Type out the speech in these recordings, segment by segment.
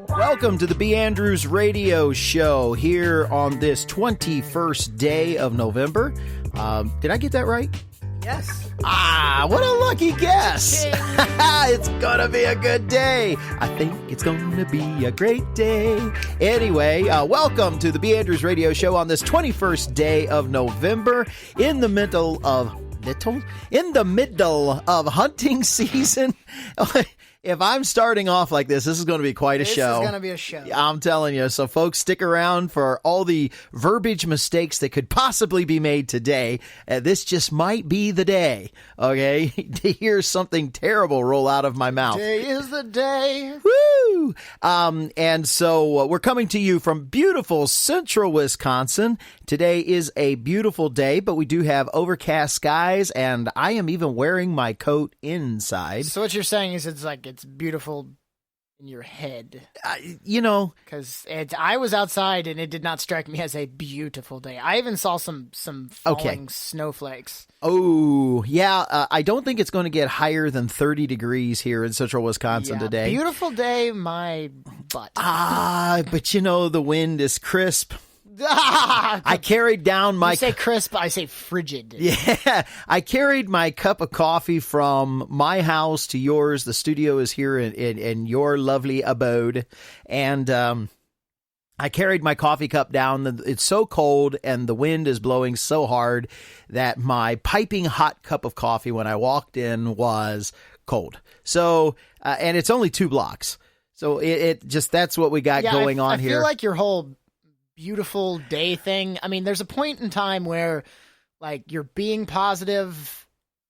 Welcome to the B. Andrews Radio Show here on this 21st day of November. Did I get that right? Yes. What a lucky guess. It's going to be a good day. I think it's going to be a great day. Anyway, welcome to the B. Andrews Radio Show on this 21st day of November in the middle of hunting season. If I'm starting off like this is going to be quite a show. This is going to be a show. I'm telling you. So, folks, stick around for all the verbiage mistakes that could possibly be made today. This just might be the day, okay, to hear something terrible roll out of my mouth. Today is the day. Woo! And so we're coming to you from beautiful central Wisconsin. Today is a beautiful day, but we do have overcast skies, and I am even wearing my coat inside. So what you're saying is it's beautiful in your head. Because I was outside and it did not strike me as a beautiful day. I even saw some falling snowflakes. Oh, yeah. I don't think it's going to get higher than 30 degrees here in central Wisconsin today. Beautiful day, my butt. But the wind is crisp. I carried down my... You say crisp, I say frigid. Yeah, I carried my cup of coffee from my house to yours. The studio is here in your lovely abode. And I carried my coffee cup down. It's so cold and the wind is blowing so hard that my piping hot cup of coffee when I walked in was cold. So, and it's only 2 blocks. So it just, that's what we got going on here. I feel like your whole beautiful day thing. I mean, there's a point in time where you're being positive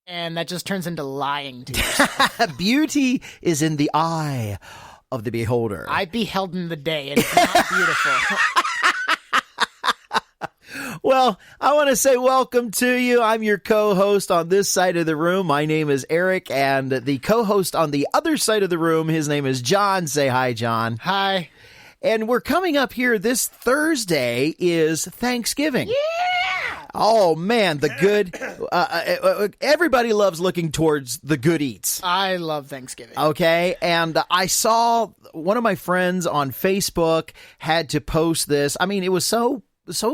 and that just turns into lying to yourself. Beauty is in the eye of the beholder. I beheld in the day and it's not beautiful. Well, I want to say welcome to you. I'm your co-host on this side of the room. My name is Eric, and the co-host on the other side of the room, his name is John. Say hi, John. Hi. And we're coming up here. This Thursday is Thanksgiving. Yeah! Oh, man, the good. Everybody loves looking towards the good eats. I love Thanksgiving. Okay. And I saw one of my friends on Facebook had to post this. I mean, it was so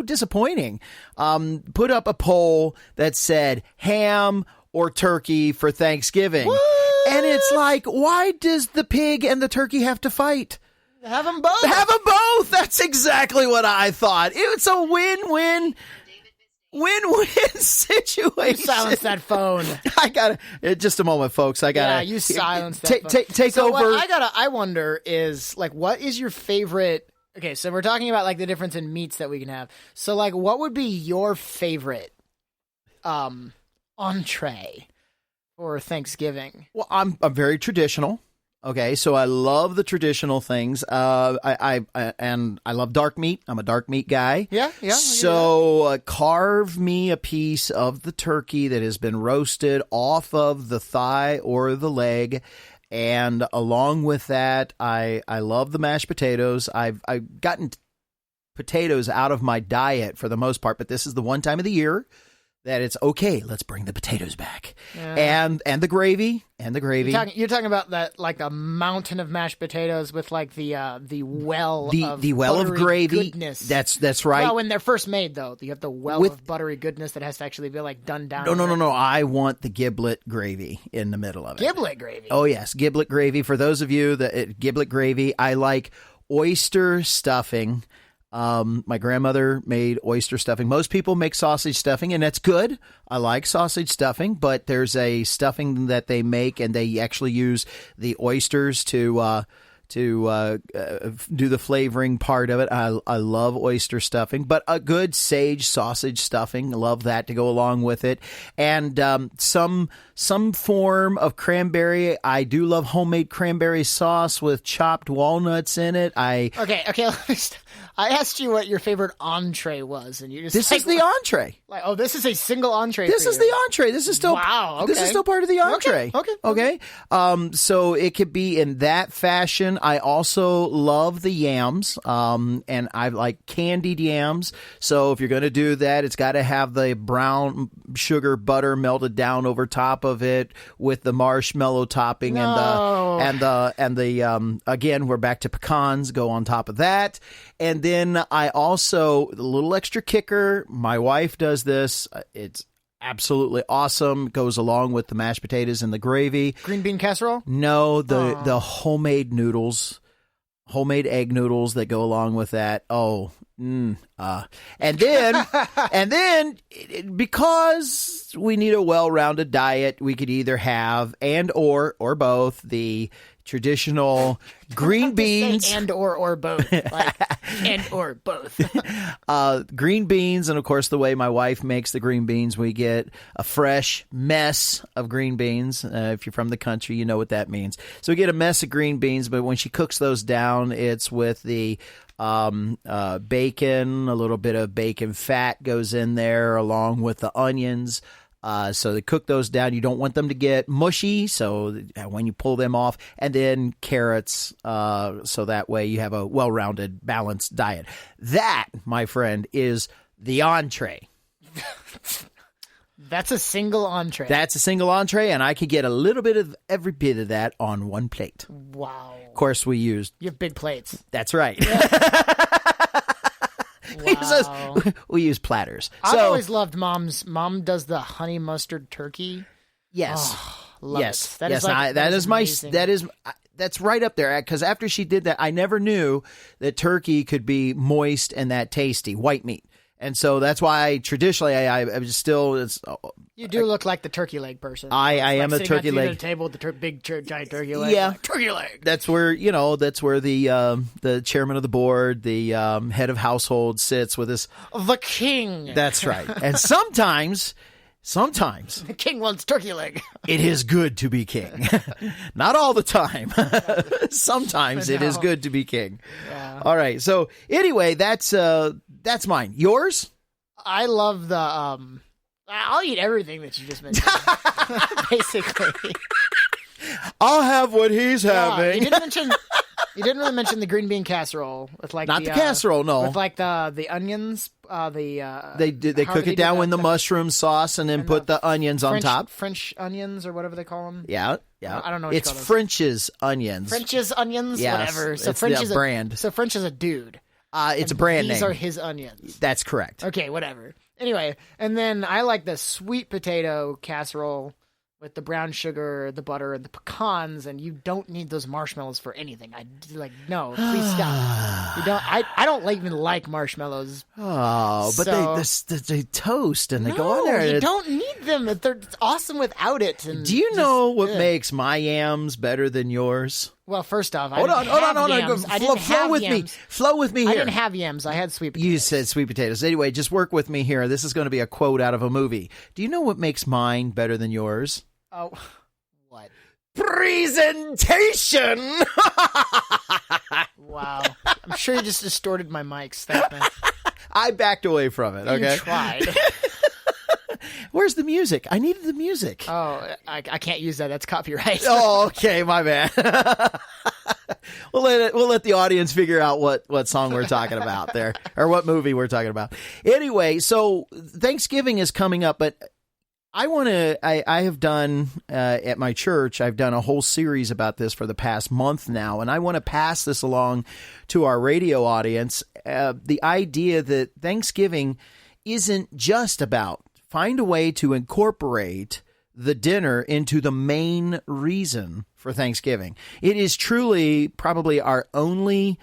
disappointing. Put up a poll that said ham or turkey for Thanksgiving. What? And it's like, why does the pig and the turkey have to fight? Have them both. Have them both. That's exactly what I thought. It's a win-win situation. Silence that phone. I got to, just a moment, folks. I got to. Yeah, you silence that phone. Take over. What I wonder is, what is your favorite? Okay, so we're talking about, the difference in meats that we can have. So, what would be your favorite entree for Thanksgiving? Well, I'm very traditional. Okay, so I love the traditional things. I love dark meat. I'm a dark meat guy. Yeah. So carve me a piece of the turkey that has been roasted off of the thigh or the leg, and along with that, I love the mashed potatoes. I've gotten potatoes out of my diet for the most part, but this is the one time of the year that it's okay. Let's bring the potatoes back, and the gravy. You're talking about that, a mountain of mashed potatoes with the well of gravy. Goodness. That's right. Well, when they're first made, though, you have the well of buttery goodness that has to actually be done down. No. I want the giblet gravy in the middle of it. Giblet gravy. Oh yes, giblet gravy. For those of you giblet gravy, I like oyster stuffing. My grandmother made oyster stuffing. Most people make sausage stuffing, and that's good. I like sausage stuffing, but there's a stuffing that they make, and they actually use the oysters to do the flavoring part of it. I love oyster stuffing, but a good sage sausage stuffing, love that to go along with it. And some form of cranberry. I do love homemade cranberry sauce with chopped walnuts in it. Okay. I asked you what your favorite entree was, and you just This is the entree. like, oh, this is a single entree. This for is you. the entree. This is still Wow, This is okay. still part of the entree. Okay. So it could be in that fashion. I also love the yams, and I like candied yams. So if you're going to do that, it's got to have the brown sugar butter melted down over top of it with the marshmallow topping No. and the again, we're back to pecans. Go on top of that, and then I also a little extra kicker. My wife does this. It's absolutely awesome. Goes along with the mashed potatoes and the gravy. Green bean casserole? No, the homemade noodles, homemade egg noodles that go along with that. Oh, and then because we need a well-rounded diet, we could either have or both the traditional green beans. And or both. Like, and or both. Green beans, and of course, the way my wife makes the green beans, we get a fresh mess of green beans. If you're from the country, you know what that means. So we get a mess of green beans, but when she cooks those down, it's with the bacon, a little bit of bacon fat goes in there along with the onions. So they cook those down. You don't want them to get mushy, so when you pull them off, and then carrots, so that way you have a well-rounded, balanced diet. That, my friend, is the entree. That's a single entree. That's a single entree, and I could get a little bit of every bit of that on one plate. Wow. Of course, we used. You have big plates. That's right. Wow. We use platters. I've always loved Mom does the honey mustard turkey. Yes. Love Yes. it. That yes. is like, that is my. amazing. That's right up there. Because after she did that, I never knew that turkey could be moist and that tasty, white meat. And so that's why traditionally I was still. You do look like the turkey leg person. I Like am a sitting turkey at the leg. end of the table with the big giant turkey leg. Yeah. Like, turkey leg. That's where the chairman of the board, the head of household sits with his. The king. That's right. And sometimes The king wants turkey leg. it is good to be king. Not all the time. Sometimes it is No. good to be king. Yeah. All right. So anyway, that's mine. Yours? I love the I'll eat everything that you just mentioned. Basically. I'll have what he's having. You didn't really mention the green bean casserole with like Not the casserole, no. With like the onions, They how cook do it down with the the mushroom sauce and then put the onions on top. French onions or whatever they call them. Yeah. I don't know what you It's call those. French's onions. French's onions, Yes, whatever. So it's French the is brand. So French is a dude. It's a brand These name. are his onions. That's correct. Okay, whatever. Anyway, and then I like the sweet potato casserole with the brown sugar, the butter, and the pecans, and you don't need those marshmallows for anything. No, please stop. You don't. I don't even like marshmallows. Oh, but So- they toast and they No, go on there. you don't need them. It's awesome without it. And Do you just- know what ugh. makes my yams better than yours? Well, first off, Hold on. Yams. I didn't Flow have with me. yams. Flow with me here. I didn't have yams. I had sweet potatoes. You said sweet potatoes. Anyway, just work with me here. This is going to be a quote out of a movie. Do you know what makes mine better than yours? Oh, what? Presentation. Wow. I'm sure you just distorted my mics. Thanks, man. I backed away from it. Okay. You tried. Where's the music? I needed the music. Oh, I can't use that. That's copyright. Oh, okay, my bad. We'll let the audience figure out what song we're talking about there, or what movie we're talking about. Anyway, so Thanksgiving is coming up, but I have done at my church, I've done a whole series about this for the past month now, and I want to pass this along to our radio audience. The idea that Thanksgiving isn't just about find a way to incorporate the dinner into the main reason for Thanksgiving. It is truly probably our only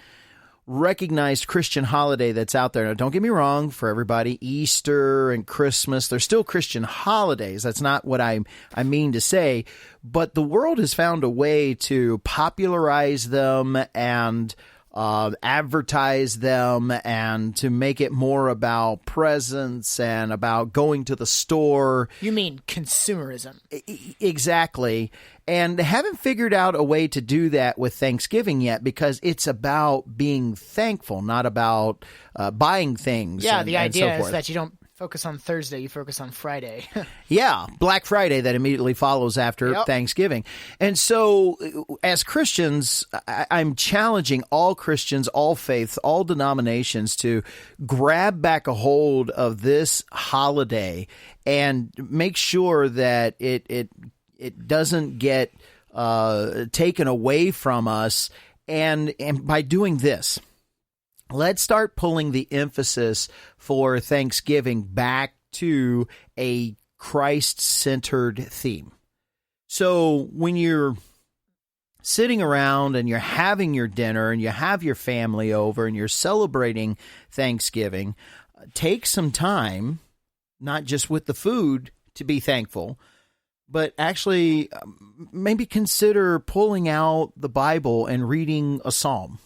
recognized Christian holiday that's out there. Now, don't get me wrong, for everybody, Easter and Christmas, they're still Christian holidays. That's not what I mean to say. But the world has found a way to popularize them and advertise them and to make it more about presents and about going to the store. You mean consumerism? Exactly. And haven't figured out a way to do that with Thanksgiving yet, because it's about being thankful, not about buying things. Yeah, and, the and so idea is forth. that you don't focus on Thursday, you focus on Friday. Yeah, Black Friday that immediately follows after Yep. Thanksgiving. And so as Christians, I'm challenging all Christians, all faiths, all denominations to grab back a hold of this holiday and make sure that it doesn't get taken away from us. And by doing this, let's start pulling the emphasis for Thanksgiving back to a Christ-centered theme. So when you're sitting around and you're having your dinner and you have your family over and you're celebrating Thanksgiving, take some time, not just with the food, to be thankful, but actually maybe consider pulling out the Bible and reading a psalm.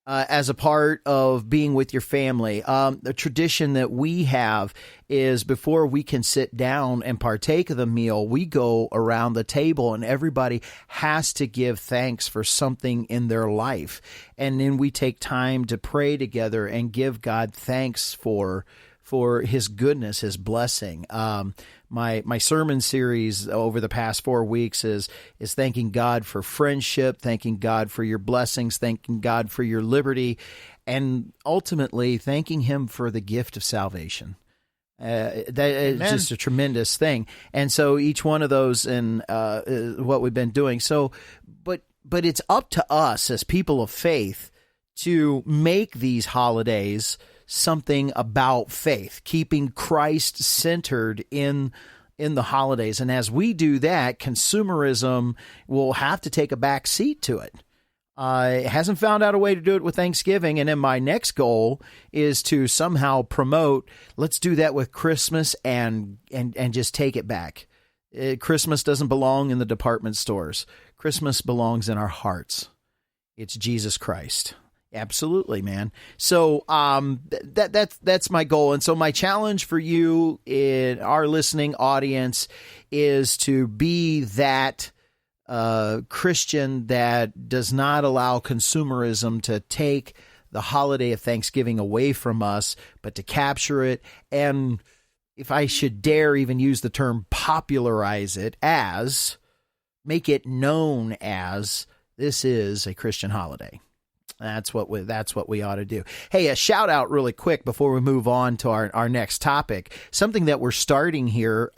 As a part of being with your family. The tradition that we have is before we can sit down and partake of the meal, we go around the table and everybody has to give thanks for something in their life. And then we take time to pray together and give God thanks for his goodness, his blessing. My sermon series over the past 4 weeks is thanking God for friendship, thanking God for your blessings, thanking God for your liberty, and ultimately thanking him for the gift of salvation. That is just a tremendous thing. And so each one of those in what we've been doing. So, but it's up to us as people of faith to make these holidays something about faith, keeping Christ centered in the holidays. And as we do that, consumerism will have to take a back seat to it. It hasn't found out a way to do it with Thanksgiving. And then my next goal is to somehow promote, let's do that with Christmas and just take it back. Christmas doesn't belong in the department stores. Christmas belongs in our hearts. It's Jesus Christ. Absolutely, man. So that's my goal. And so my challenge for you in our listening audience is to be that Christian that does not allow consumerism to take the holiday of Thanksgiving away from us, but to capture it. And if I should dare even use the term popularize it, as make it known as this is a Christian holiday. That's what we ought to do. Hey, a shout out really quick before we move on to our next topic. Something that we're starting here.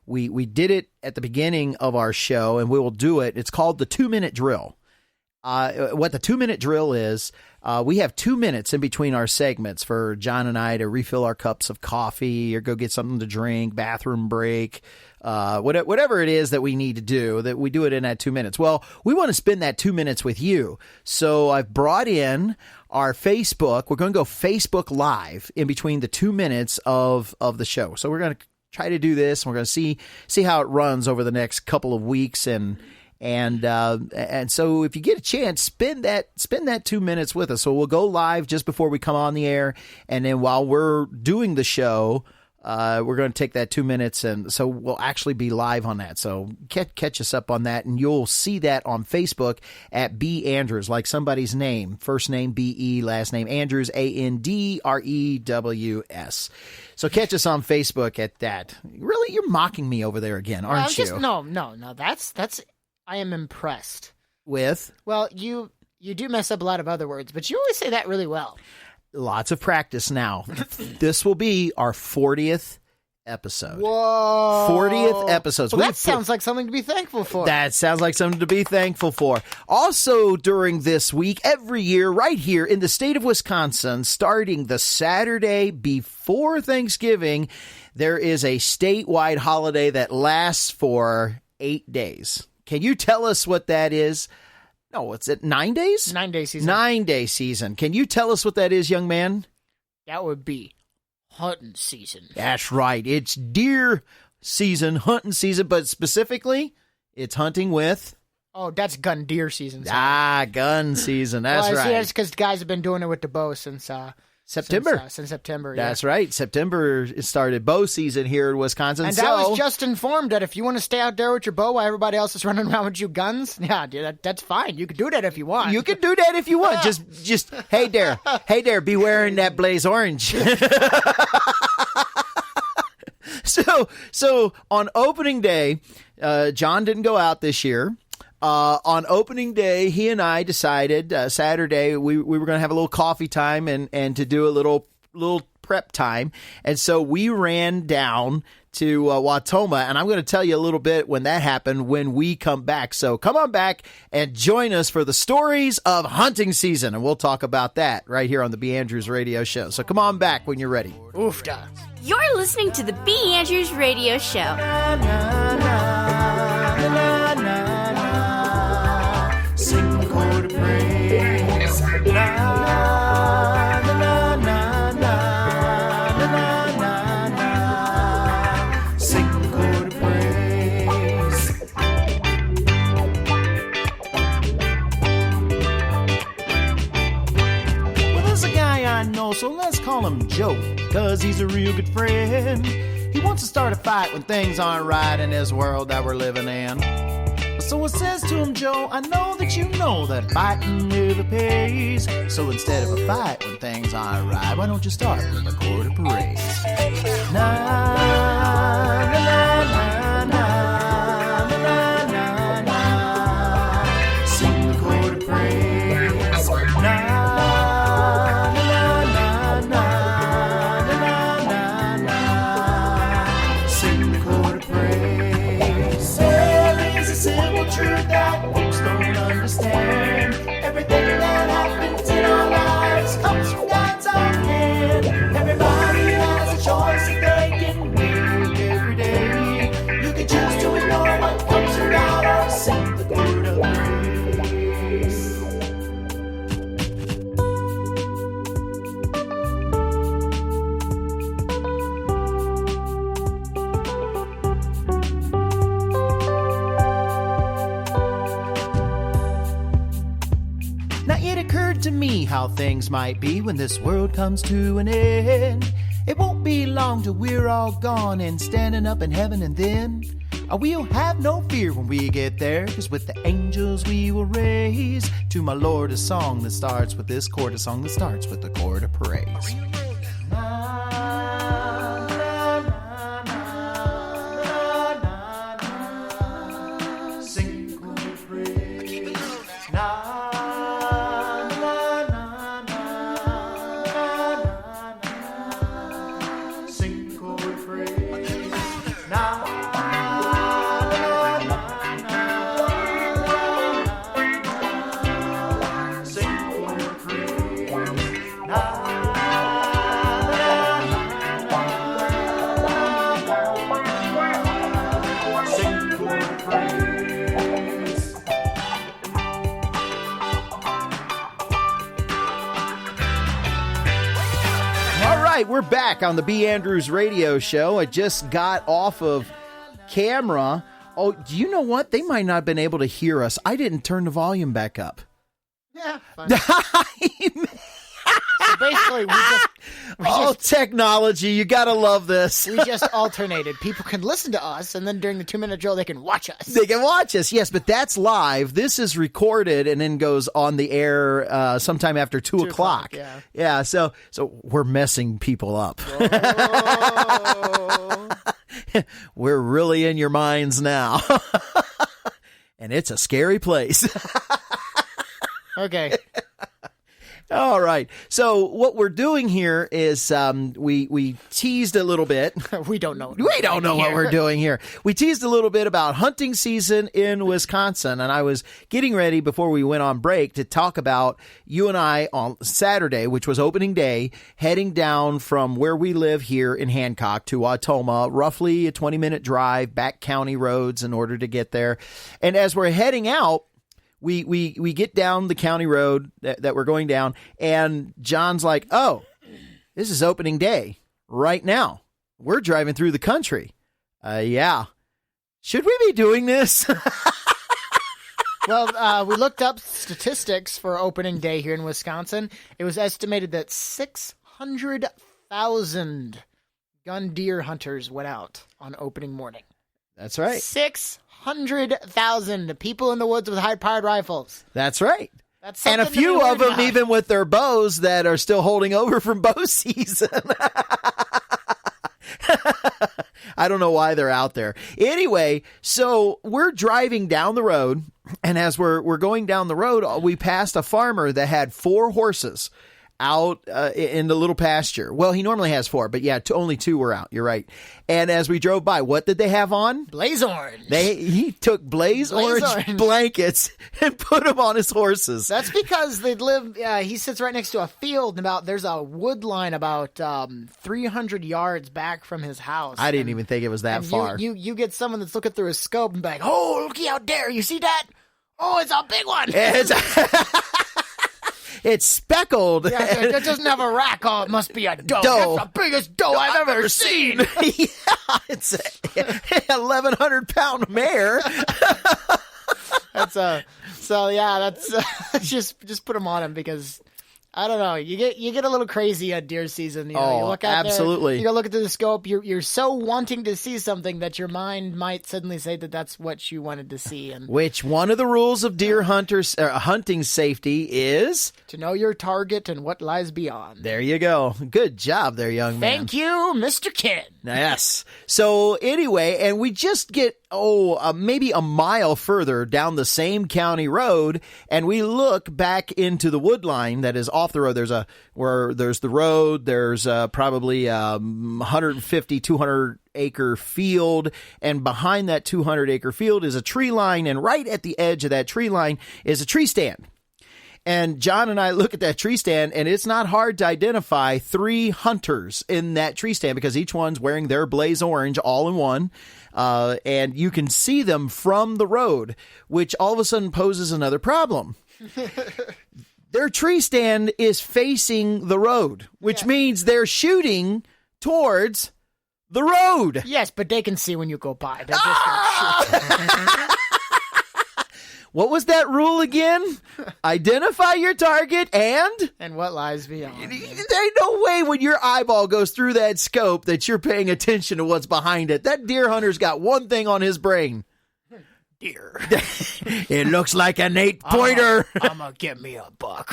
We did it at the beginning of our show, and we will do it. It's called the 2-minute drill. What the 2-minute drill is, we have 2 minutes in between our segments for John and I to refill our cups of coffee or go get something to drink, bathroom break, whatever it is that we need to do, that we do it in that 2 minutes. Well, we want to spend that 2 minutes with you. So I've brought in our Facebook. We're going to go Facebook Live in between the 2 minutes of the show. So we're going to try to do this. And we're going to see how it runs over the next couple of weeks. And so if you get a chance, spend that 2 minutes with us. So we'll go live just before we come on the air. And then while we're doing the show, we're going to take that 2 minutes. And so we'll actually be live on that. So catch us up on that. And you'll see that on Facebook at B. Andrews, like somebody's name, first name B-E, last name Andrews, Andrews. So catch us on Facebook at that. Really, you're mocking me over there again, aren't you? No. That's I am impressed. With? Well, you do mess up a lot of other words, but you always say that really well. Lots of practice now. This will be our 40th episode. Whoa. 40th episode. Well, that sounds like something to be thankful for. That sounds like something to be thankful for. Also, during this week, every year, right here in the state of Wisconsin, starting the Saturday before Thanksgiving, there is a statewide holiday that lasts for 8 days. Can you tell us what that is? No, what's it? 9 days? 9 day season. 9-day season. Can you tell us what that is, young man? That would be hunting season. That's right. It's deer season, hunting season, but specifically, it's hunting with... Oh, that's gun deer season. Gun season. That's right. That's because guys have been doing it with the bow since September. Since September, That's right. September started bow season here in Wisconsin. And so, I was just informed that if you want to stay out there with your bow while everybody else is running around with you guns, yeah, dude, that's fine. You can do that if you want. you can do that if you want. Just hey there, be wearing that blaze orange. So on opening day, John didn't go out this year. On opening day, he and I decided Saturday we were going to have a little coffee time and to do a little prep time. And so we ran down to Wautoma, and I'm going to tell you a little bit when that happened when we come back. So come on back and join us for the stories of hunting season, and we'll talk about that right here on the B. Andrews Radio Show. So come on back when you're ready. Oofda. You're listening to the B. Andrews Radio Show. Sing the chord of praise. Sing the chord of praise. Well, there's a guy I know, so let's call him Joe, 'cause he's a real good friend. He wants to start a fight when things aren't right in this world that we're living in. So it says to him, Joe, I know that you know that fighting never pays. So instead of a fight when things aren't right, why don't you start with a chord of praise? Na, na, na, na, na, na, na, na. Sing the chord of praise. Na, na, na, na, na, na, na, na. Sing the chord of praise. There is a simple truth that folks don't understand. Everything that happens in our lives comes from God's own hand. Everybody has a choice that they can make every day. You can choose to ignore what comes from God or sing the chord of praise. Now it occurred to me how things might be when this world comes to an end. It won't be long till we're all gone and standing up in heaven, and then we'll have no fear when we get there, 'cause with the angels we will raise to my Lord a song that starts with this chord, a song that starts with the chord of praise. Sing the chord of praise. Sing the chord of praise. Sing the chord of praise. Sing the chord of praise. All right, we're back on the B. Andrews Radio Show. I just got off of camera. Oh, do you know what? They might not have been able to hear us. I didn't turn the volume back up. Yeah, fine. So basically, Oh, technology. You got to love this. we just alternated. People can listen to us, and then during the 2-minute drill, they can watch us. They can watch us, yes, but that's live. This is recorded and then goes on the air sometime after 2 o'clock. Yeah. So we're messing people up. We're really in your minds now. And it's a scary place. Okay. All right. So what we're doing here is we teased a little bit. We don't know. We don't know what we're doing here. We teased a little bit about hunting season in Wisconsin, and I was getting ready before we went on break to talk about you and I on Saturday, which was opening day, heading down from where we live here in Hancock to Wautoma, roughly a 20-minute drive, back county roads in order to get there. And as we're heading out, we get down the county road that we're going down, and John's like, oh, this is opening day right now. We're driving through the country. Yeah. Should we be doing this? Well, we looked up statistics for opening day here in Wisconsin. It was estimated that 600 600,000 gun deer hunters went out on opening morning. That's right. 600,000 people in the woods with high-powered rifles. That's right. That's And a something to few be worried of them about. even with their bows that are still holding over from bow season. I don't know why they're out there. Anyway, so we're driving down the road, and as we're going down the road, we passed a farmer that had 4 horses out in the little pasture. Well, he normally has 4, but yeah, only 2 were out. You're right. And as we drove by, what did they have on? Blaze orange. He took blaze orange blankets and put them on his horses. That's because they live. He sits right next to a field. There's a wood line about 300 yards back from his house. I didn't even think it was that and far. You get someone that's looking through a scope and be like, "Oh, looky out there! You see that? Oh, it's a big one." It's speckled. Yeah, it doesn't have a rack. Oh, it must be a doe. Doe. That's the biggest doe I've ever seen. Yeah, it's a 1,100-pound mare. That's just put them on him because I don't know. You get a little crazy at deer season. You look out absolutely. there, you go look at the scope. You're so wanting to see something that your mind might suddenly say that that's what you wanted to see. And Which one of the rules of deer hunting safety is to know your target and what lies beyond. There you go. Good job there, young man. Thank you, Mr. Kid. Yes. So anyway, and we just get maybe a mile further down the same county road, and we look back into the wood line that is off the road. There's the road. There's probably 150, 200 acre field, and behind that 200 acre field is a tree line, and right at the edge of that tree line is a tree stand. And John and I look at that tree stand, and it's not hard to identify 3 hunters in that tree stand because each one's wearing their blaze orange all in one. And you can see them from the road, which all of a sudden poses another problem. Their tree stand is facing the road, which means they're shooting towards the road. Yes, but they can see when you go by. They're just gonna shoot. What was that rule again? Identify your target and what lies beyond. There ain't no way when your eyeball goes through that scope that you're paying attention to what's behind it. That deer hunter's got one thing on his brain. Deer. It looks like an 8-pointer. I'm gonna get me a buck.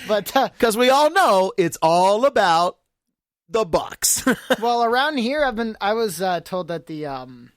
But because we all know it's all about the bucks. well, around here, I was told that the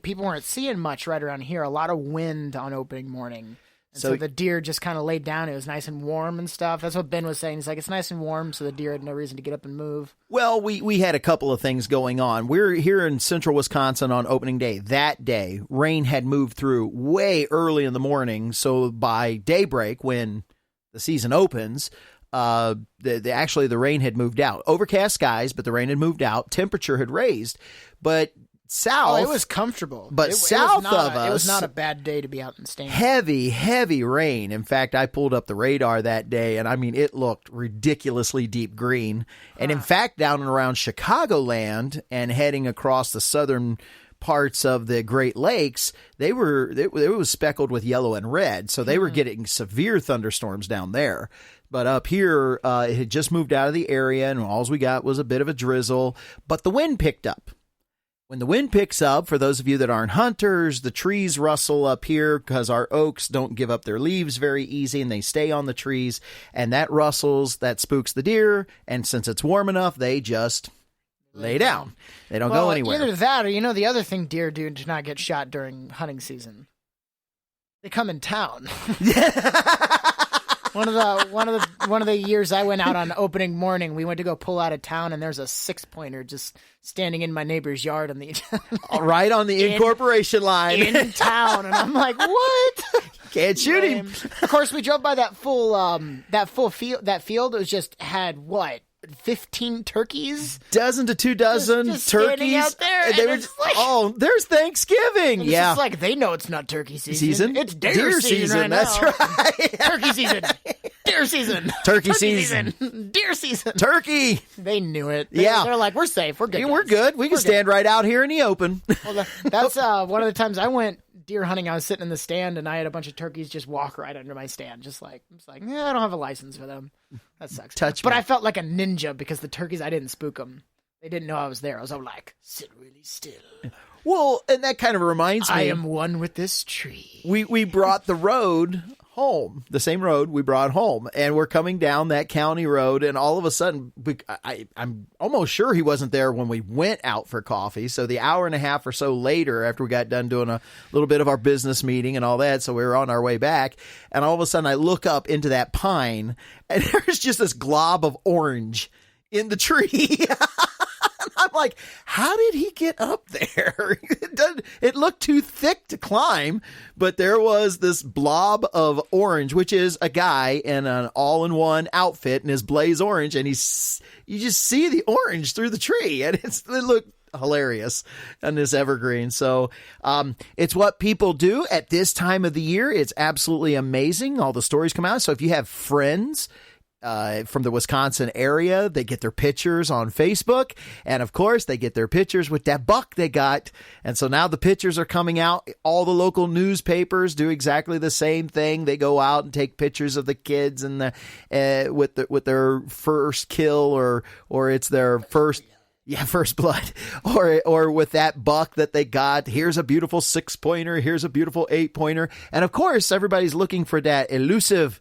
people weren't seeing much right around here. A lot of wind on opening morning. And so the deer just kind of laid down. It was nice and warm and stuff. That's what Ben was saying. He's like, it's nice and warm, so the deer had no reason to get up and move. Well, we had a couple of things going on. We're here in central Wisconsin on opening day. That day, rain had moved through way early in the morning. So by daybreak, when the season opens, actually the rain had moved out. Overcast skies, but the rain had moved out. Temperature had raised. But south, it was comfortable. But south of us, it was not a bad day to be out in the stand. Heavy rain. In fact, I pulled up the radar that day, and I mean, it looked ridiculously deep green. And in fact, down and around Chicagoland and heading across the southern parts of the Great Lakes, it was speckled with yellow and red. So they were getting severe thunderstorms down there. But up here, it had just moved out of the area, and all we got was a bit of a drizzle. But the wind picked up. When the wind picks up, for those of you that aren't hunters, the trees rustle up here because our oaks don't give up their leaves very easy and they stay on the trees. And that rustles, that spooks the deer. And since it's warm enough, they just lay down. They don't go anywhere. Either that or, the other thing deer do to not get shot during hunting season. They come in town. One of the years I went out on opening morning, we went to go pull out of town, and there's a 6-pointer just standing in my neighbor's yard on the right on the incorporation line in town, and I'm like, what? Can't shoot him. Of course, we drove by that full field. That field was just had what? 15 turkeys, dozen to 2 dozen just turkeys out there, and they were just, there's Thanksgiving. It's just like they know it's not turkey season. It's deer season right that's now. right. Turkey season, deer season, turkey season, deer season, turkey. They knew it. Yeah, they're like, we're safe, we're good. We're good. We can stand right out here in the open. Well, that's one of the times I went deer hunting, I was sitting in the stand and I had a bunch of turkeys just walk right under my stand. I was like, yeah, I don't have a license for them. That sucks. But I felt like a ninja because the turkeys, I didn't spook them. They didn't know I was there. I was all like, sit really still. Well, and that kind of reminds me. I am one with this tree. We brought the road home, the same road we brought home, and we're coming down that county road, and all of a sudden, I'm almost sure he wasn't there when we went out for coffee. So the hour and a half or so later, after we got done doing a little bit of our business meeting and all that, so we were on our way back, and all of a sudden I look up into that pine, and there's just this glob of orange in the tree. I'm like, how did he get up there? It looked too thick to climb, but there was this blob of orange, which is a guy in an all-in-one outfit in his blaze orange, and you just see the orange through the tree, and it looked hilarious on this evergreen. So it's what people do at this time of the year. It's absolutely amazing. All the stories come out. So if you have friends from the Wisconsin area, they get their pictures on Facebook, and of course they get their pictures with that buck they got. And so now the pictures are coming out. All the local newspapers do exactly the same thing. They go out and take pictures of the kids and with their first kill, or it's their first. Yeah, first blood, or with that buck that they got. Here's a beautiful 6-pointer. Here's a beautiful 8-pointer, and of course everybody's looking for that elusive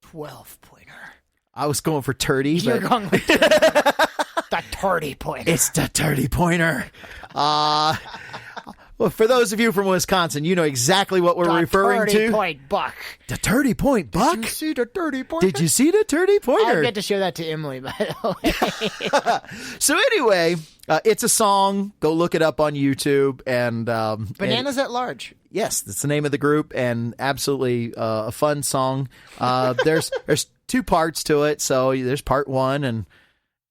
12-pointer. I was going for 30. You're going with 30. The 30 pointer. It's the 30 pointer. Well, for those of you from Wisconsin, you know exactly what we're referring to. 30-point buck. The 30-point buck? Did you see the 30-pointer? Did you see the 30-pointer? I get to show that to Emily, by the way. So anyway, it's a song. Go look it up on YouTube. And Bananas at Large. Yes, that's the name of the group, and absolutely a fun song. There's 2 parts to it, so there's part 1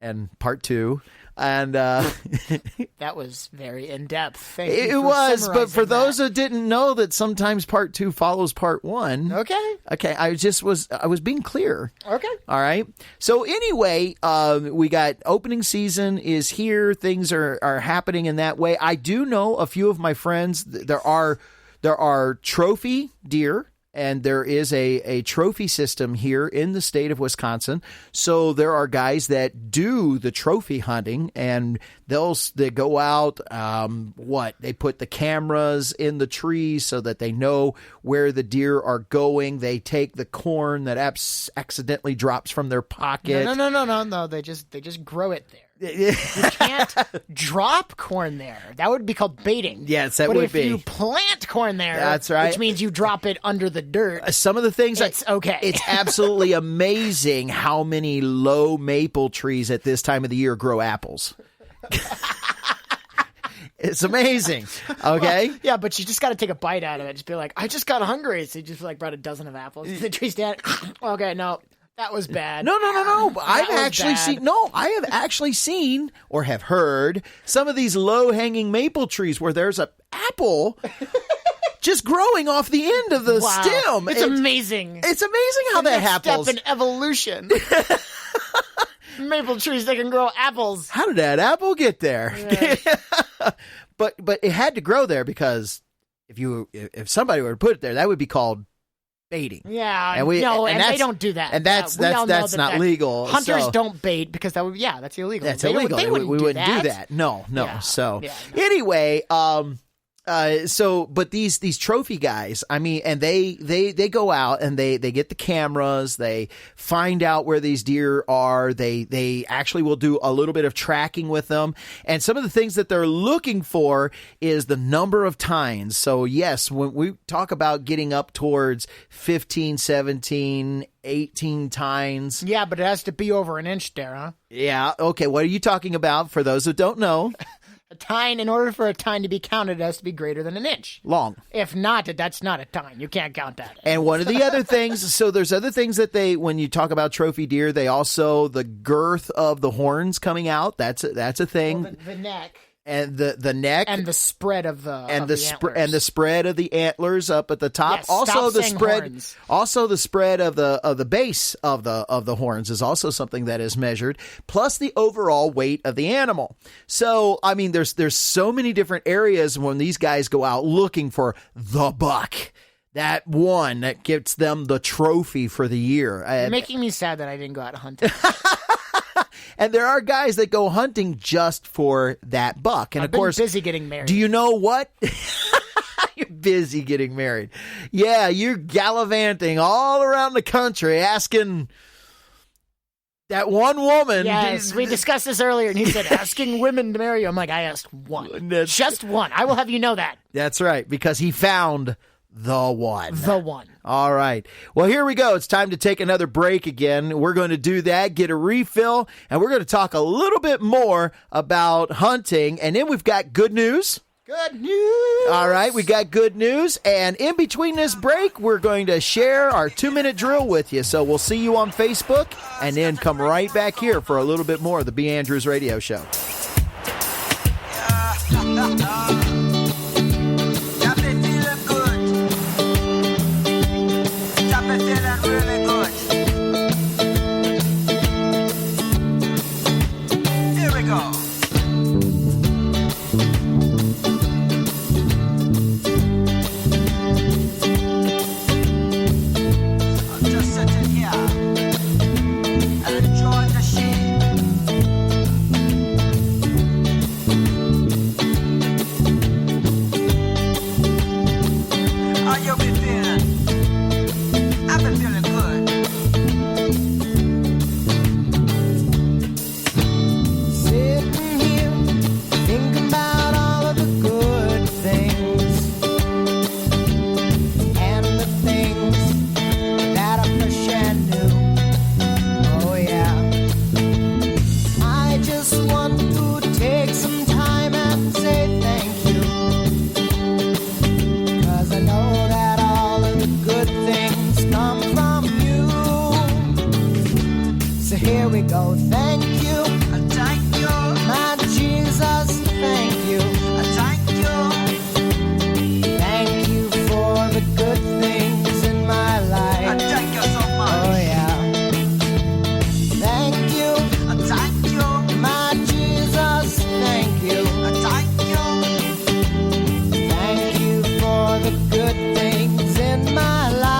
and part 2. And that was very in depth. Thank you. It was, but for those that that didn't know that sometimes part 2 follows part 1. Okay. I was being clear. Okay. All right. So anyway, we got opening season is here. Things are happening in that way. I do know a few of my friends. There are trophy deer. And there is a trophy system here in the state of Wisconsin. So there are guys that do the trophy hunting, and they go out. They put the cameras in the trees so that they know where the deer are going. They take the corn that accidentally drops from their pocket. No. They just grow it there. You can't drop corn there. That would be called baiting. Yes, that would be. But if you plant corn there, that's right, which means you drop it under the dirt. Some of the things, it's okay. It's absolutely amazing how many low maple trees at this time of the year grow apples. It's amazing. Okay. Well, yeah, but you just got to take a bite out of it. Just be like, I just got hungry. So you just brought a dozen of apples. The tree's down. Okay, no. That was bad. No. I have actually seen or have heard some of these low-hanging maple trees where there's an apple just growing off the end of the stem. It's amazing. It's amazing how that happens. Step in evolution. Maple trees, they can grow apples. How did that apple get there? Yeah. But it had to grow there because if somebody were to put it there, that would be called baiting. Yeah, and they don't do that. And that's not legal. Hunters don't bait because that's illegal. That's illegal. We wouldn't do that. No. Yeah. Anyway, but these trophy guys, I mean, and they go out and they get the cameras, they find out where these deer are, they actually will do a little bit of tracking with them, and some of the things that they're looking for is the number of tines. So yes, when we talk about getting up towards 15, 17, 18 tines. Yeah, but it has to be over an inch there, huh? Yeah, okay, what are you talking about for those who don't know? A tine, in order for a tine to be counted, it has to be greater than an inch. Long. If not, that's not a tine. You can't count that. And one of the other things, so there's other things that when you talk about trophy deer, they also, the girth of the horns coming out, that's a thing. Well, the neck. And the neck and the spread of the and the antlers. spread of the antlers up at the top. Yes, also stop the saying spread horns. also the spread of the base of the horns is also something that is measured, plus the overall weight of the animal. So I mean there's so many different areas when these guys go out looking for the buck. That one that gets them the trophy for the year. You're making me sad that I didn't go out hunting. And there are guys that go hunting just for that buck. And I've of course, been busy getting married. do you know what? You're busy getting married. Yeah, you're gallivanting all around the country asking that one woman. Yes, we discussed this earlier, and he said asking women to marry you. I'm like, I asked one. That's- Just one. I will have you know that. That's right, because he found the one. The one. All right. Well, here we go. It's time to take another break again. We're going to do that, get a refill, and we're going to talk a little bit more about hunting. And then we've got good news. Good news. All right, we got good news. And in between this break, we're going to share our 2-minute drill with you. So we'll see you on Facebook and then come right back here for a little bit more of the B. Andrews Radio Show. Really good. Here we go. I'm just sitting here and enjoying the shade. How you been feeling? I've been feeling good. Sitting here, thinking about all of the good things and the things that are fresh and new. Oh yeah. I just want to take some time and say thank you, 'cause I know that all of the good things come from you. So here we go. Thank you, Thank you. my Jesus. Thank you. Thank you. Thank you for the good things in my life. Thank you so Oh much. yeah. Thank you, Thank you. my Jesus. Thank you. Thank you. Thank you for the good things in my life.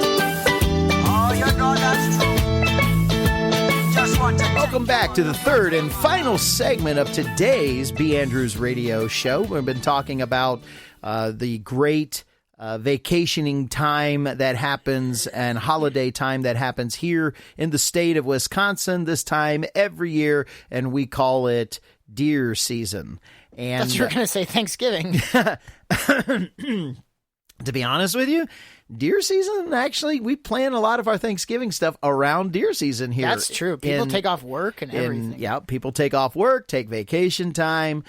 Oh, you know that's true. Just want to Welcome back to the third and final segment of today's B. Andrews Radio Show. We've been talking about the great vacationing time that happens and holiday time that happens here in the state of Wisconsin this time every year, and we call it deer season. And That's you're going to say Thanksgiving. to be honest with you, deer season, actually, we plan a lot of our Thanksgiving stuff around deer season here. That's true. People in- take off work and everything. Yeah, people take off work, take vacation time,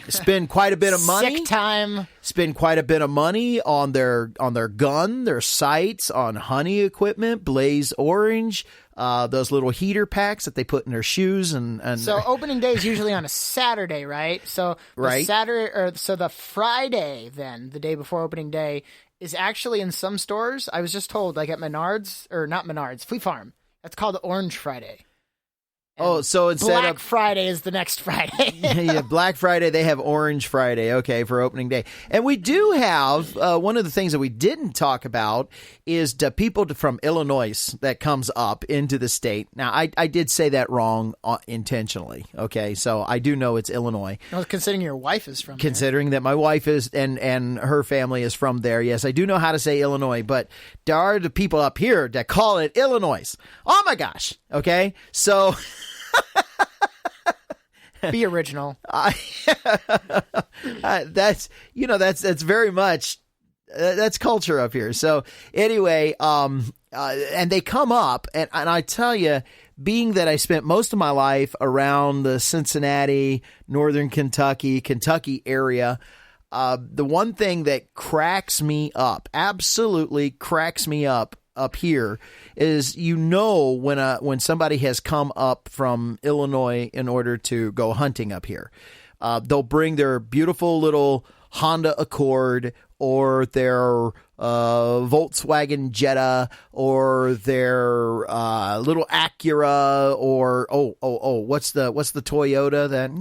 spend quite a bit of money. Sick time. Spend quite a bit of money on their gun, their sights, on hunting equipment, Blaze Orange, those little heater packs that they put in their shoes, and So opening day is usually on a Saturday, right? So the Right. so the Friday then, the day before opening day, is actually in some stores. I was just told, like at Menards, or not Menards, Fleet Farm. That's called Orange Friday. oh, so instead Black of Friday is the next Friday. yeah, Black Friday, they have Orange Friday, okay, for opening day. And we do have, one of the things that we didn't talk about is the people from Illinois that comes up into the state. Now, I did say that wrong intentionally, okay? So I do know it's Illinois. Well, considering your wife is from there. Considering that my wife is and her family is from there, yes, I do know how to say Illinois, but there are the people up here that call it Illinois. Oh my gosh, okay? So Be original. that's very much that's culture up here. So anyway, and they come up, and I tell you, being that I spent most of my life around the Cincinnati, Northern Kentucky area, The one thing that cracks me up, absolutely cracks me up here, is when somebody has come up from Illinois in order to go hunting up here. They'll bring their beautiful little Honda Accord or their Volkswagen Jetta or their little Acura or what's the Toyota that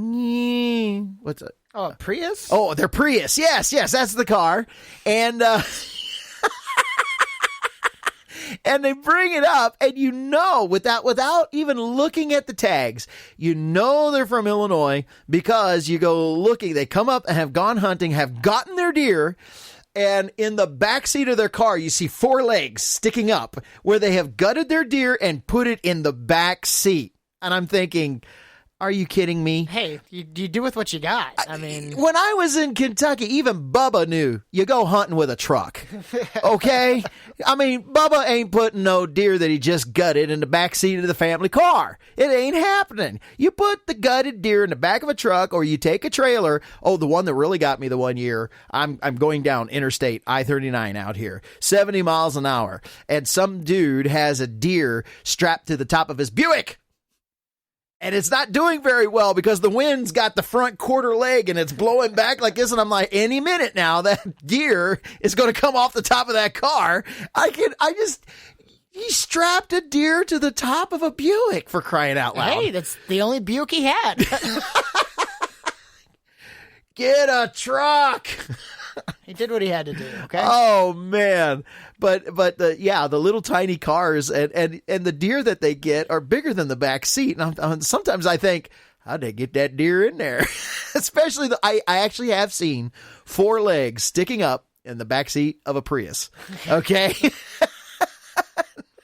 what's it? Oh, Prius? Oh, their Prius. Yes, that's the car. And and they bring it up, and without even looking at the tags, they're from Illinois because you go looking. They come up and have gone hunting, have gotten their deer, and in the back seat of their car, you see 4 legs sticking up where they have gutted their deer and put it in the back seat. And I'm thinking, are you kidding me? Hey, you do with what you got. I mean, when I was in Kentucky, even Bubba knew you go hunting with a truck. Okay? I mean, Bubba ain't putting no deer that he just gutted in the back seat of the family car. It ain't happening. You put the gutted deer in the back of a truck, or you take a trailer. Oh, the one that really got me the one year, I'm going down Interstate I-39 out here, 70 miles an hour, and some dude has a deer strapped to the top of his Buick. And it's not doing very well because the wind's got the front quarter leg and it's blowing back like this. And I'm like, any minute now, that deer is going to come off the top of that car. He strapped a deer to the top of a Buick, for crying out loud. Hey, that's the only Buick he had. Get a truck. He did what he had to do. Okay. Oh man. But the little tiny cars and the deer that they get are bigger than the back seat. And sometimes I think, how'd they get that deer in there? Especially I actually have seen 4 legs sticking up in the back seat of a Prius. Okay.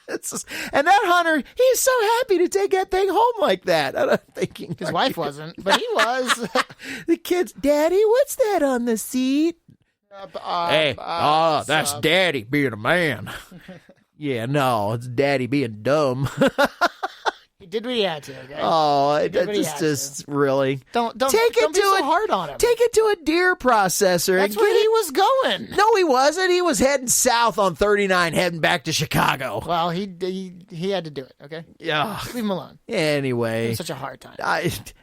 And that hunter, he's so happy to take that thing home like that. And I'm thinking, his wife wasn't, but he was. The kids, Daddy, what's that on the seat? That's Daddy being a man. Yeah, no, it's Daddy being dumb. He did what he had to. Okay? Oh, just really don't take it be to so hard on him. Take it to a deer processor. That's where he was going. No, he wasn't. He was heading south on 39, heading back to Chicago. Well, he had to do it. Okay, yeah, leave him alone. Anyway, it was such a hard time.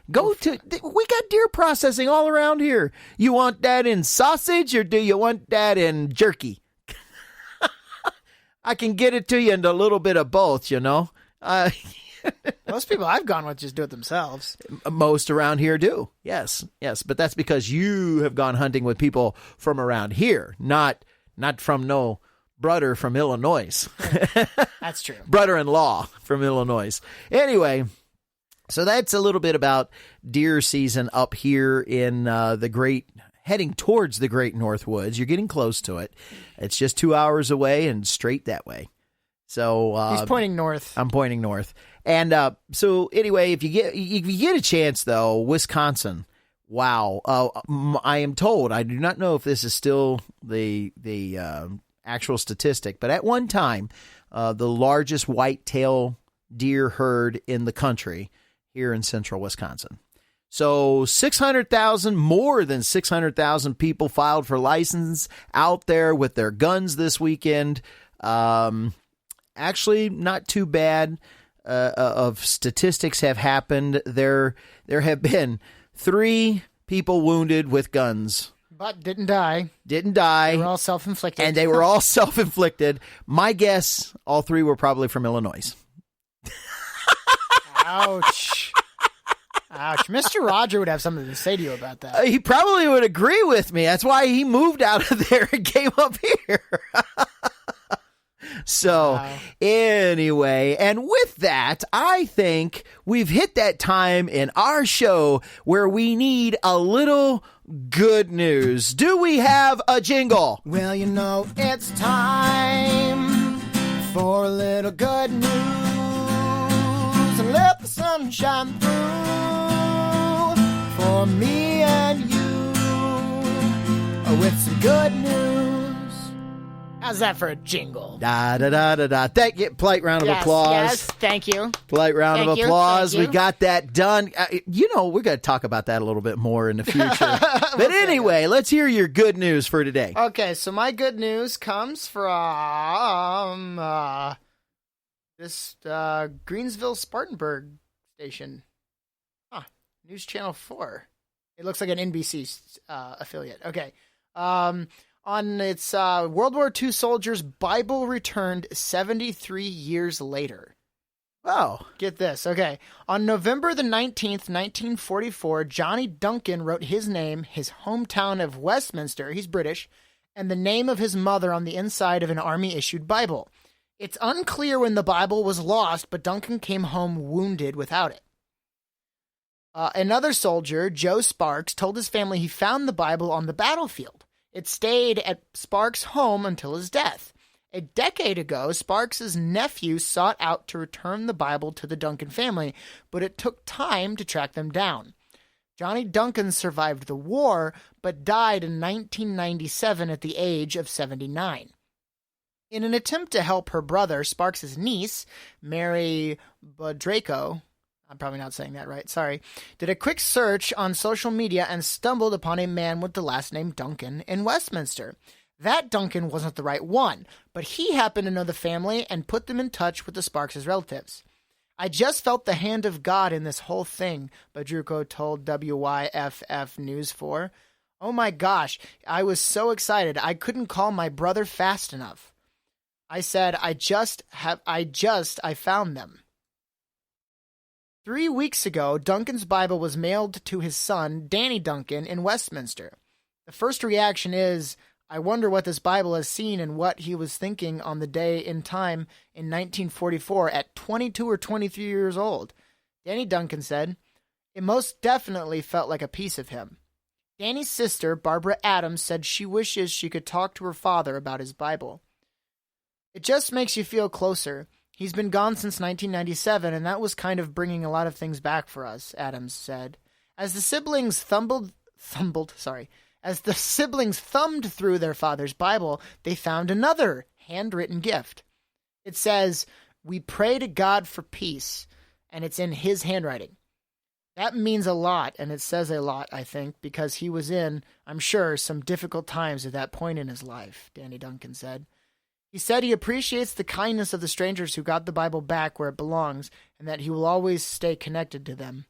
We got deer processing all around here. You want that in sausage or do you want that in jerky? I can get it to you in a little bit of both, Most people I've gone with just do it themselves. Most around here do. Yes. But that's because you have gone hunting with people from around here, not from no brother from Illinois. That's true. Brother-in-law from Illinois. Anyway, so that's a little bit about deer season up here in heading towards the Great North Woods. You're getting close to it. It's just 2 hours away and straight that way. So he's pointing north. I'm pointing north. And so anyway, if you get a chance though, Wisconsin, wow. I am told, I do not know if this is still the actual statistic, but at one time, the largest whitetail deer herd in the country here in central Wisconsin. So more than 600,000 people filed for license out there with their guns this weekend. Actually, not too bad. Of statistics have happened. There have been 3 people wounded with guns. But didn't die. They were all self-inflicted. And they were all self-inflicted. My guess, all 3 were probably from Illinois. Ouch. Mr. Roger would have something to say to you about that. He probably would agree with me. That's why he moved out of there and came up here. So Anyway, and with that, I think we've hit that time in our show where we need a little good news. Do we have a jingle? Well, it's time for a little good news. And let the sun shine through for me and you with some good news. How's that for a jingle? Da da da da da. Thank you. Polite round of applause. Yes, thank you. Polite round Thank of you, applause. thank We you. got that done. We're going to talk about that a little bit more in the future. But anyway, let's hear your good news for today. Okay, so my good news comes from this Greensville Spartanburg station. News Channel 4. It looks like an NBC affiliate. Okay. On its World War II soldiers, Bible returned 73 years later. Oh. Get this. Okay. On November the 19th, 1944, Johnny Duncan wrote his name, his hometown of Westminster, he's British, and the name of his mother on the inside of an army-issued Bible. It's unclear when the Bible was lost, but Duncan came home wounded without it. Another soldier, Joe Sparks, told his family he found the Bible on the battlefield. It stayed at Sparks' home until his death. A decade ago, Sparks' nephew sought out to return the Bible to the Duncan family, but it took time to track them down. Johnny Duncan survived the war, but died in 1997 at the age of 79. In an attempt to help her brother, Sparks' niece, Mary Bodraco, I'm probably not saying that right, sorry, did a quick search on social media and stumbled upon a man with the last name Duncan in Westminster. That Duncan wasn't the right one, but he happened to know the family and put them in touch with the Sparks' relatives. I just felt the hand of God in this whole thing, Bodraco told WYFF News 4. Oh my gosh, I was so excited I couldn't call my brother fast enough. I said, I found them. 3 weeks ago, Duncan's Bible was mailed to his son, Danny Duncan, in Westminster. The first reaction is, I wonder what this Bible has seen and what he was thinking on the day in time in 1944 at 22 or 23 years old. Danny Duncan said, it most definitely felt like a piece of him. Danny's sister, Barbara Adams, said she wishes she could talk to her father about his Bible. It just makes you feel closer. He's been gone since 1997, and that was kind of bringing a lot of things back for us, Adams said. As the siblings thumbed through their father's Bible, they found another handwritten gift. It says, we pray to God for peace, and it's in his handwriting. That means a lot, and it says a lot, I think, because he was in, I'm sure, some difficult times at that point in his life, Danny Duncan said. He said he appreciates the kindness of the strangers who got the Bible back where it belongs, and that he will always stay connected to them.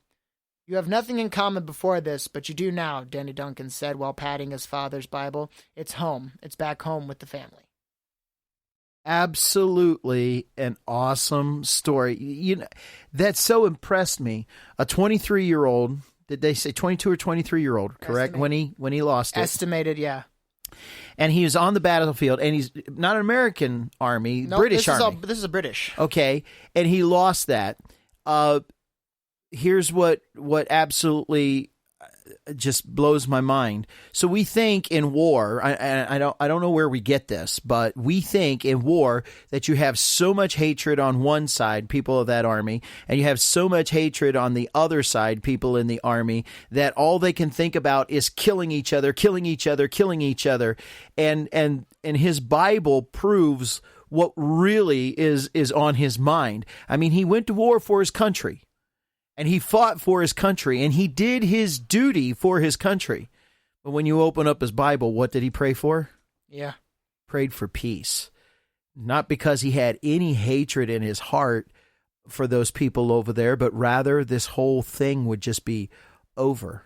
You have nothing in common before this, but you do now, Danny Duncan said while patting his father's Bible. It's home. It's back home with the family. Absolutely an awesome story. That so impressed me. A 23-year-old, did they say 22 or 23-year-old, correct? When he lost it. Estimated, yeah. And he was on the battlefield, and he's not an American army, British army. This is a British. Okay, and he lost that. Here's what absolutely just blows my mind. So we think in war, I don't know where we get this, but we think in war that you have so much hatred on one side, people of that army, and you have so much hatred on the other side, people in the army, that all they can think about is killing each other. And his Bible proves what really is on his mind. I mean, he went to war for his country. And he fought for his country, and he did his duty for his country. But when you open up his Bible, what did he pray for? Yeah. Prayed for peace. Not because he had any hatred in his heart for those people over there, but rather this whole thing would just be over.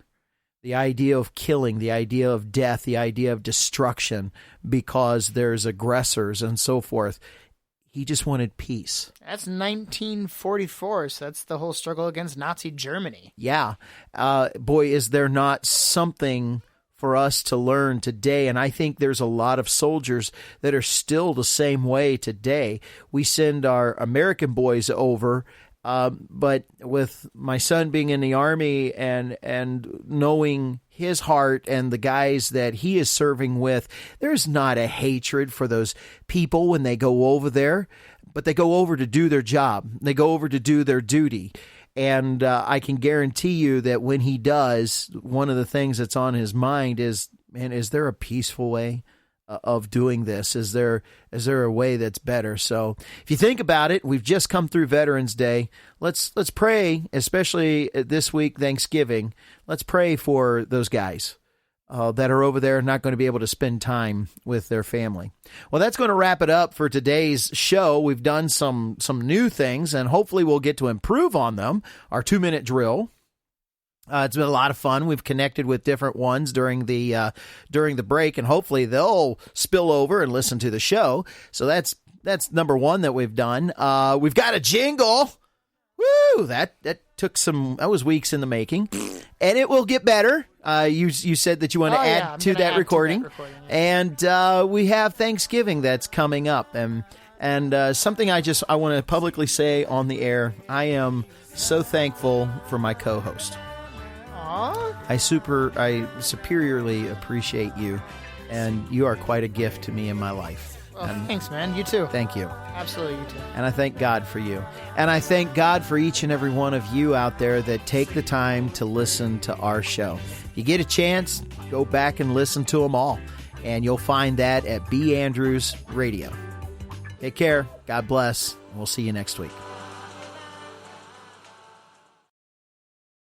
The idea of killing, the idea of death, the idea of destruction because there's aggressors and so forth. He just wanted peace. That's 1944, so that's the whole struggle against Nazi Germany. Yeah. Boy, is there not something for us to learn today? And I think there's a lot of soldiers that are still the same way today. We send our American boys over, but with my son being in the Army and knowing his heart and the guys that he is serving with, there's not a hatred for those people when they go over there, but they go over to do their job. They go over to do their duty. And I can guarantee you that when he does, one of the things that's on his mind is, man, is there a peaceful way of doing this? Is there a way that's better? So if you think about it, we've just come through Veterans Day. Let's pray, especially this week, Thanksgiving. Let's pray for those guys that are over there not going to be able to spend time with their family. Well, that's going to wrap it up for today's show. We've done some new things, and hopefully we'll get to improve on them. Our 2-minute drill. It's been a lot of fun. We've connected with different ones during the break, and hopefully they'll spill over and listen to the show. So that's number one that we've done. We've got a jingle. Woo! That was weeks in the making, and it will get better. You said that you want to add to that recording, and we have Thanksgiving that's coming up, and something I want to publicly say on the air. I am so thankful for my co-host. I superiorly appreciate you, and you are quite a gift to me in my life. Well, thanks, man. You too. Thank you. Absolutely, you too. And I thank God for you. And I thank God for each and every one of you out there that take the time to listen to our show. If you get a chance, go back and listen to them all, and you'll find that at B. Andrews Radio. Take care. God bless. We'll see you next week.